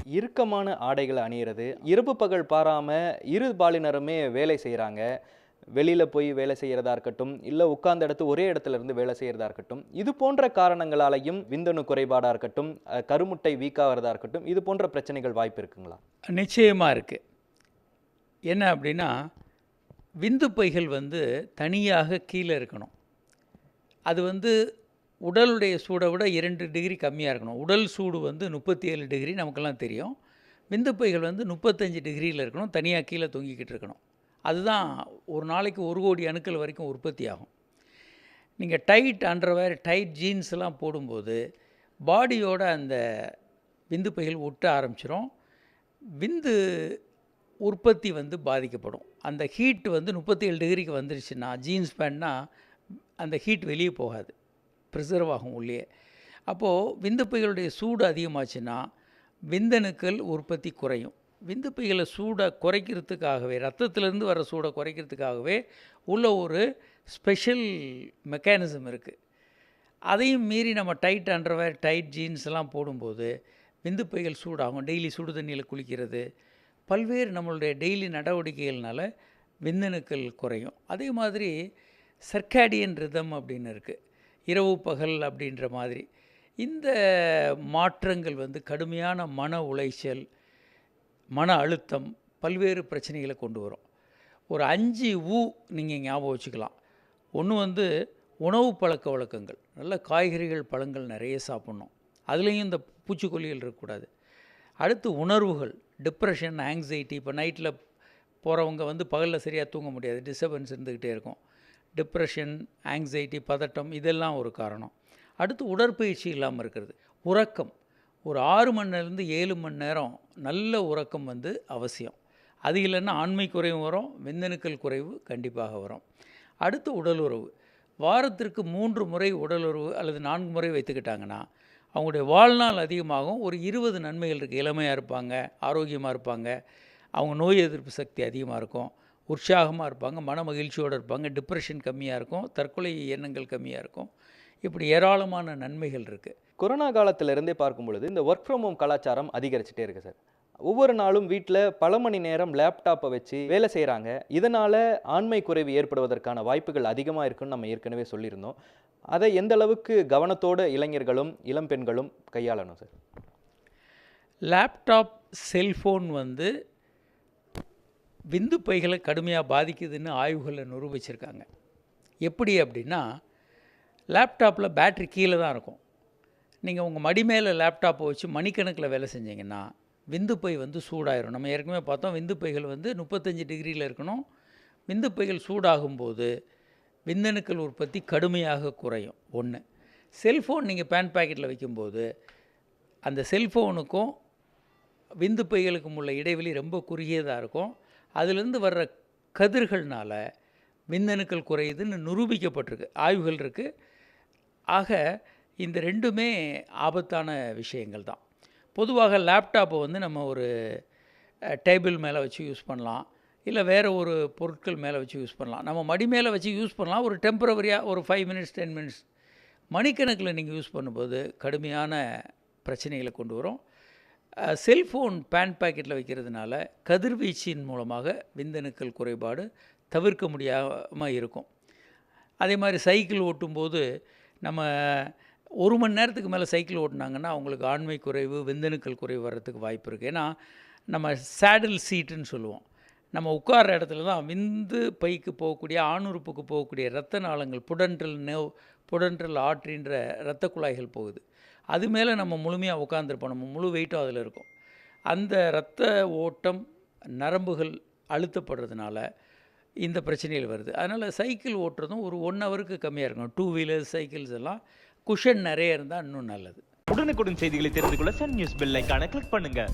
இறுக்கமான ஆடைகளை அணியிறது, இரவு பகல் பாராமல் இரு பாலினருமே வேலை செய்கிறாங்க. வெளியில் போய் வேலை செய்கிறதா இருக்கட்டும், இல்லை உட்கார்ந்த இடத்து ஒரே இடத்துல இருந்து வேலை செய்கிறதா இருக்கட்டும், இது போன்ற காரணங்களாலையும் விந்தணு குறைபாடாக இருக்கட்டும், கருமுட்டை வீக்காகிறதா இருக்கட்டும், இது போன்ற பிரச்சனைகள் வாய்ப்பு இருக்குங்களா? நிச்சயமாக இருக்குது. என்ன அப்படின்னா, விந்து பைகள் தனியாக கீழே இருக்கணும். அது உடலுடைய சூடை விட 2 டிகிரி கம்மியாக இருக்கணும். உடல் சூடு 37 டிகிரி நமக்கெல்லாம் தெரியும். விந்து பைகள் 35 டிகிரியில் இருக்கணும், தனியாக கீழே தொங்கிக்கிட்டு இருக்கணும். அதுதான் ஒரு நாளைக்கு 1 கோடி அணுக்கள் வரைக்கும் உற்பத்தி ஆகும். நீங்கள் டைட் அண்டர்வேர், டைட் ஜீன்ஸ்லாம் போடும்போது பாடியோட அந்த விந்து பைகள் ஒட்ட ஆரம்பிச்சிடும். விந்து உற்பத்தி பாதிக்கப்படும். அந்த ஹீட் 37 டிகிரிக்கு வந்துருச்சுன்னா, ஜீன்ஸ் பேண்ட்னா அந்த ஹீட் வெளியே போகாது, ப்ரிசர்வ் ஆகும் உள்ளே. அப்போது விந்து பைகளுடைய சூடு அதிகமாச்சுன்னா விந்தணுக்கள் உற்பத்தி குறையும். விந்து பைகளை சூடை குறைக்கிறதுக்காகவே, ரத்தத்திலேருந்து வர சூடை குறைக்கிறதுக்காகவே உள்ள ஒரு ஸ்பெஷல் மெக்கானிசம் இருக்குது. அதையும் மீறி நம்ம டைட் அண்டர்வேர், டைட் ஜீன்ஸ்லாம் போடும்போது விந்து பைகள் சூடாகும். டெய்லி சுடு தண்ணியில் குளிக்கிறது, பல்வேறு நம்மளுடைய டெய்லி நடவடிக்கைகள்னால விந்தணுக்கள் குறையும். அதே மாதிரி சர்க்காடியன் ரிதம் அப்படின்னு இருக்குது, இரவு பகல் அப்படின்ற மாதிரி. இந்த மாற்றங்கள் கடுமையான மன உளைச்சல், மன அழுத்தம், பல்வேறு பிரச்சனைகளை கொண்டு வரும். ஒரு 5 நீங்கள் ஞாபகம் வச்சுக்கலாம். ஒன்று உணவு பழக்க வழக்கங்கள், நல்ல காய்கறிகள் பழங்கள் நிறைய சாப்பிட்ணும், அதுலேயும் இந்த பூச்சிக்கொல்லிகள் இருக்கக்கூடாது. அடுத்து உணர்வுகள், டிப்ரெஷன், ஆங்ஸைட்டி. இப்போ நைட்டில் போகிறவங்க பகலில் சரியாக தூங்க முடியாது, டிஸ்டர்பன்ஸ் இருந்துக்கிட்டே இருக்கும். டிப்ரெஷன், ஆங்ஸைட்டி, பதட்டம், இதெல்லாம் ஒரு காரணம். அடுத்து உடற்பயிற்சி இல்லாமல் இருக்கிறது. உறக்கம், ஒரு 6 மணி நேரத்துலேருந்து 7 மணி நேரம் நல்ல உறக்கம் அவசியம். அது இல்லைன்னா ஆண்மை குறைவு வரும், விந்தணுக்கள் குறைவு கண்டிப்பாக வரும். அடுத்து உடலுறவு, வாரத்திற்கு 3 முறை உடலுறவு அல்லது 4 முறை வைத்துக்கிட்டாங்கன்னா அவங்களுடைய வாழ்நாள் அதிகமாகும். ஒரு 20 நன்மைகள் இருக்குது. இளமையாக இருப்பாங்க, ஆரோக்கியமாக இருப்பாங்க, அவங்க நோய் எதிர்ப்பு சக்தி அதிகமாக இருக்கும், உற்சாகமாக இருப்பாங்க, மன மகிழ்ச்சியோடு இருப்பாங்க, டிப்ரெஷன் கம்மியாக இருக்கும், தற்கொலை எண்ணங்கள் கம்மியாக இருக்கும். இப்படி ஏராளமான நன்மைகள் இருக்குது. கொரோனா காலத்திலிருந்தே பார்க்கும் பொழுது இந்த ஒர்க் ஃப்ரம் ஹோம் கலாச்சாரம் அதிகரிச்சுட்டே இருக்குது சார். ஒவ்வொரு நாளும் வீட்டில் பல மணி நேரம் லேப்டாப்பை வச்சு வேலை செய்கிறாங்க. இதனால் ஆண்மை குறைவு ஏற்படுவதற்கான வாய்ப்புகள் அதிகமாக இருக்குன்னு நம்ம ஏற்கனவே சொல்லியிருந்தோம். அதை எந்த அளவுக்கு கவனத்தோடு இளைஞர்களும் இளம் பெண்களும் கையாளணும் சார்? லேப்டாப், செல்ஃபோன் விந்து பைகளை கடுமையாக பாதிக்குதுன்னு ஆய்வுகளில் நிரூபிச்சிருக்காங்க. எப்படி அப்படின்னா, லேப்டாப்பில் பேட்ரி கீழே தான் இருக்கும். நீங்கள் உங்கள் மடி மேலே லேப்டாப்பை வச்சு மணிக்கணக்கில் வேலை செஞ்சிங்கன்னா விந்து பை சூடாயிரும். நம்ம ஏற்கனவே பார்த்தோம், விந்து பைகள் 35 டிகிரியில் இருக்கணும். விந்து பைகள் சூடாகும்போது விந்தணுக்கள் உற்பத்தி கடுமையாக குறையும். ஒன்று. செல்ஃபோன் நீங்கள் பேண்ட் பாக்கெட்டில் வைக்கும்போது அந்த செல்ஃபோனுக்கும் விந்து பைகளுக்கும் உள்ள இடைவெளி ரொம்ப குறுகியதாக இருக்கும். அதிலிருந்து வர்ற கதிர்கள்னால் விந்தணுக்கள் குறையுதுன்னு நிரூபிக்கப்பட்டிருக்கு, ஆய்வுகள் இருக்குது. ஆக இந்த ரெண்டுமே ஆபத்தான விஷயங்கள் தான். பொதுவாக லேப்டாப்பை நம்ம ஒரு டேபிள் மேலே வச்சு யூஸ் பண்ணலாம், இல்லை வேறு ஒரு பொருட்கள் மேலே வச்சு யூஸ் பண்ணலாம். நம்ம மடி மேலே வச்சு யூஸ் பண்ணலாம், ஒரு டெம்பரவரியாக ஒரு 5 மினிட்ஸ் 10 மினிட்ஸ். மணிக்கணக்கில் நீங்கள் யூஸ் பண்ணும்போது கடுமையான பிரச்சனைகளை கொண்டு வரும். செல்ஃபோன் பேண்ட் பாக்கெட்டில் வைக்கிறதுனால கதிர்வீச்சின் மூலமாக விந்தணுக்கள் குறைபாடு தவிர்க்க முடியாமல் இருக்கும். அதே மாதிரி சைக்கிள் ஓட்டும்போது நம்ம 1 மணி நேரத்துக்கு மேலே சைக்கிள் ஓட்டினாங்கன்னா அவங்களுக்கு ஆண்மை குறைவு, விந்தணுக்கள் குறைவு வர்றதுக்கு வாய்ப்பு இருக்குது. ஏன்னா நம்ம சேடில் சீட்டுன்னு சொல்லுவோம். நம்ம உட்கார்ற இடத்துல தான் விந்து பைக்கு போகக்கூடிய, ஆணுறுப்புக்கு போகக்கூடிய இரத்த நாளங்கள், புடன்ட்ரல் ஆர்ட்ரின்ற இரத்த குழாய்கள் போகுது. அது மேலே நம்ம முழுமையாக உட்காந்துருப்போம், நம்ம முழு வெயிட்டும் அதில் இருக்கும். அந்த இரத்த ஓட்டம், நரம்புகள் அழுத்தப்படுறதுனால இந்த பிரச்சனைகள் வருது. அதனால் சைக்கிள் ஓட்டுறதும் ஒரு 1 ஹவருக்கு கம்மியாக இருக்கணும். 2 வீலர்ஸ், சைக்கிள்ஸ் எல்லாம் குஷன் நிறைய இருந்தால் இன்னும் நல்லது. உடனுக்குடன் செய்திகளை தெரிந்து கொள்ள சன் நியூஸ் பெல் ஐகானை கிளிக் பண்ணுங்கள்.